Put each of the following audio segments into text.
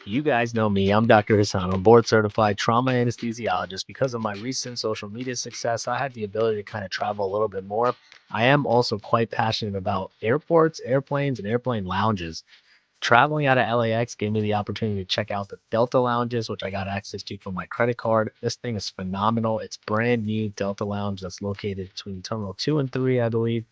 You guys know me. I'm Dr. Hassan. I'm board certified trauma anesthesiologist. Because of my recent social media success, I had the ability to kind of travel a little bit more. I am also quite passionate about airports, airplanes, and airplane lounges. Traveling out of LAX gave me the opportunity to check out the Delta lounges, which I got access to from my credit card. This thing is phenomenal. It's brand new Delta lounge that's located between Terminal 2 and 3, I believe.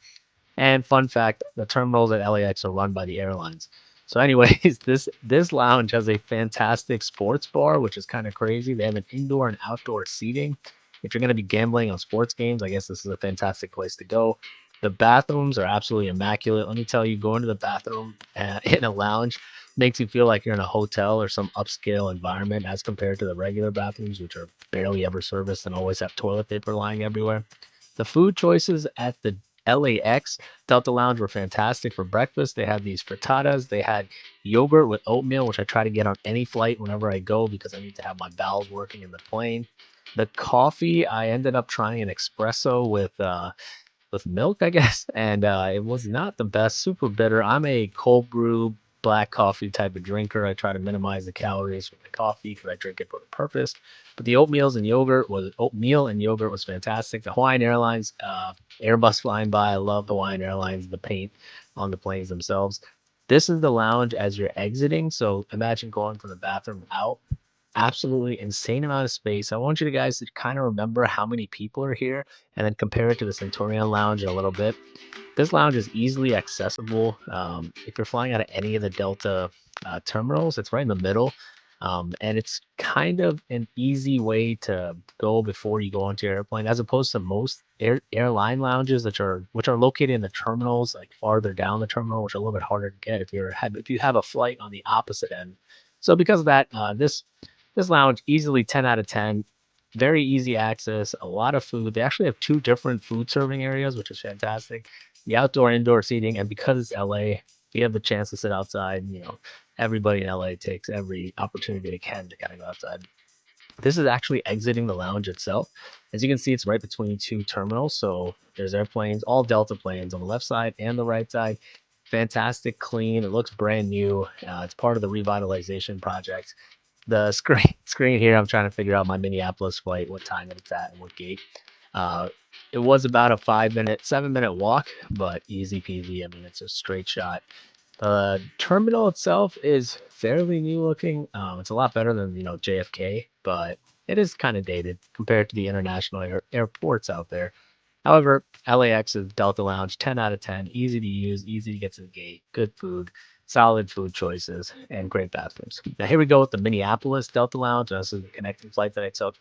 And fun fact, the terminals at LAX are run by the airlines. So, anyways, this lounge has a fantastic sports bar, which is kind of crazy. They have an indoor and outdoor seating. If you're going to be gambling on sports games, I guess this is a fantastic place to go. The bathrooms are absolutely immaculate. Let me tell you, going to the bathroom in a lounge makes you feel like you're in a hotel or some upscale environment as compared to the regular bathrooms, which are barely ever serviced and always have toilet paper lying everywhere. The food choices at the LAX Delta Lounge were fantastic for breakfast. They had these frittatas. They had yogurt with oatmeal, which I try to get on any flight whenever I go because I need to have my bowels working in the plane. The coffee, I ended up trying an espresso with milk, I guess, and it was not the best. Super bitter. I'm a cold brew black coffee type of drinker. I try to minimize the calories from the coffee because I drink it for the purpose. But the oatmeal and yogurt was fantastic. The Hawaiian Airlines Airbus flying by. I love Hawaiian Airlines. The paint on the planes themselves. This is the lounge as you're exiting. So imagine going from the bathroom out. Absolutely insane amount of space. I want you guys to kind of remember how many people are here and then compare it to the Centurion Lounge in a little bit. This lounge is easily accessible. If you're flying out of any of the Delta terminals, it's right in the middle. And it's kind of an easy way to go before you go onto your airplane, as opposed to most airline lounges, which are located in the terminals, like farther down the terminal, which are a little bit harder to get if you have a flight on the opposite end. So because of that, this lounge easily 10 out of 10. Very easy access, a lot of food. They actually have two different food serving areas, which is fantastic. The outdoor indoor seating, and because it's LA, you have the chance to sit outside. Everybody in LA takes every opportunity they can to kind of go outside. This is actually exiting the lounge itself. As you can see, it's right between two terminals. So there's airplanes, all Delta planes on the left side and the right side. Fantastic, clean. It looks brand new. It's part of the revitalization project. The screen here, I'm trying to figure out my Minneapolis flight, what time it's at, and what gate. Uh, it was about a 5 minute, 7 minute walk, but easy peasy. I mean, it's a straight shot. The terminal itself is fairly new looking. It's a lot better than JFK, but it is kind of dated compared to the international airports out there. However, LAX's Delta Lounge, 10 out of 10, easy to use, easy to get to the gate, good food, solid food choices, and great bathrooms. Now, here we go with the Minneapolis Delta Lounge. This is the connecting flight that I took.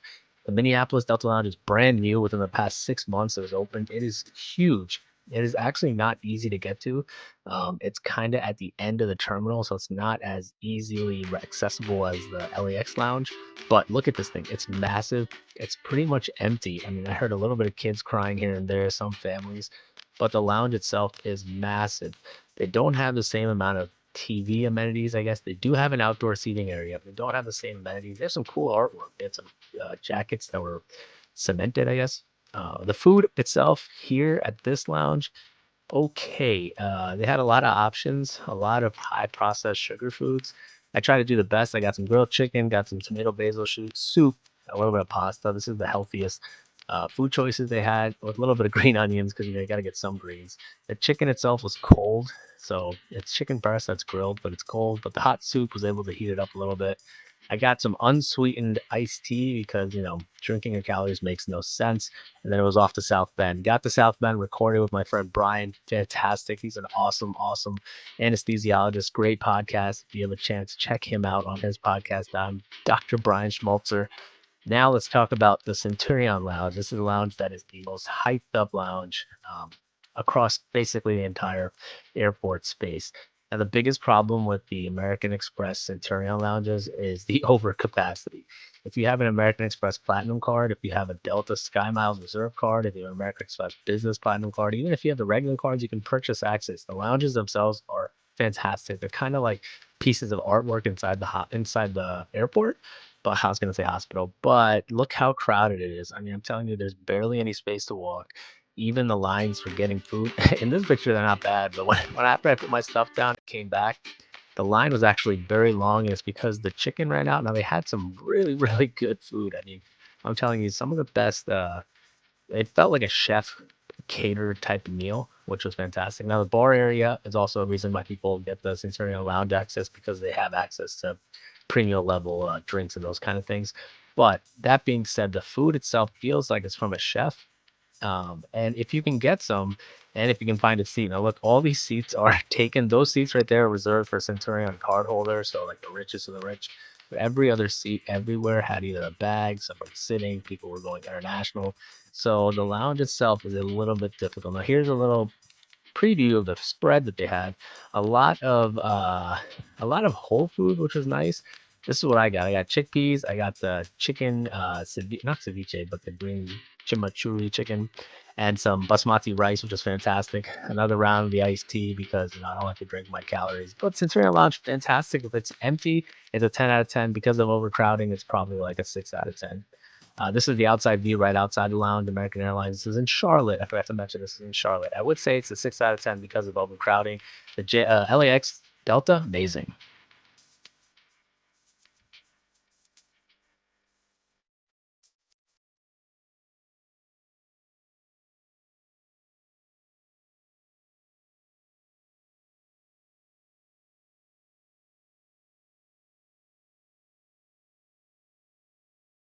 The Minneapolis Delta Lounge is brand new within the past 6 months it was opened. It is huge. It is actually not easy to get to. It's kind of at the end of the terminal, so it's not as easily accessible as the LAX lounge. But look at this thing. It's massive. It's pretty much empty. I mean, I heard a little bit of kids crying here and there, some families, but the lounge itself is massive. They don't have the same amount of TV amenities, I guess. They do have an outdoor seating area. They don't have the same amenities. There's some cool artwork. They had some jackets that were cemented, I guess. The food itself here at this lounge, okay. They had a lot of options, a lot of high processed sugar foods. I tried to do the best. I got some grilled chicken, got some tomato basil soup, a little bit of pasta. This is the healthiest food choices they had with a little bit of green onions because you got to get some greens. The chicken itself was cold, so it's chicken breast that's grilled, but it's cold. But the hot soup was able to heat it up a little bit. I got some unsweetened iced tea because drinking your calories makes no sense. And then it was off to South Bend. Got to South Bend, recorded with my friend Brian. Fantastic. He's an awesome anesthesiologist. Great podcast. If you have a chance, check him out on his podcast. I'm Dr. Brian Schmaltzer. Now let's talk about the Centurion Lounge. This is a lounge that is the most hyped up lounge across basically the entire airport space. Now, the biggest problem with the American Express Centurion lounges is the overcapacity. If you have an American Express Platinum card, if you have a Delta Sky Miles Reserve card, if you have an American Express Business Platinum card, even if you have the regular cards, you can purchase access. The lounges themselves are fantastic. They're kind of like pieces of artwork inside the airport. But I was going to say hospital, but look how crowded it is. I mean, I'm telling you, there's barely any space to walk. Even the lines for getting food in this picture, they're not bad. But after I put my stuff down, came back. The line was actually very long, and it's because the chicken ran out. Now they had some really, really good food. I mean, I'm telling you, some of the best. It felt like a chef catered type of meal, which was fantastic. Now the bar area is also a reason why people get the Centurion Lounge access because they have access to premium level drinks and those kind of things. But that being said, the food itself feels like it's from a chef, and if you can get some, and if you can find a seat, now look, all these seats are taken. Those seats right there are reserved for Centurion card holders, so like the richest of the rich. But every other seat everywhere had either a bag, somebody sitting, people were going international. So the lounge itself is a little bit difficult. Now here's a little preview of the spread that they had. A lot of whole food, which was nice. This is what I got. I got chickpeas. I got the chicken, not ceviche, but the green chimichurri chicken, and some basmati rice, which is fantastic. Another round of the iced tea because I don't like to drink my calories. But Centurion Lounge, fantastic. If it's empty, it's a 10 out of 10. Because of overcrowding, it's probably like a 6 out of 10. This is the outside view right outside the lounge. American Airlines. This is in Charlotte. I forgot to mention this is in Charlotte. I would say it's a 6 out of 10 because of overcrowding. The LAX Delta, amazing.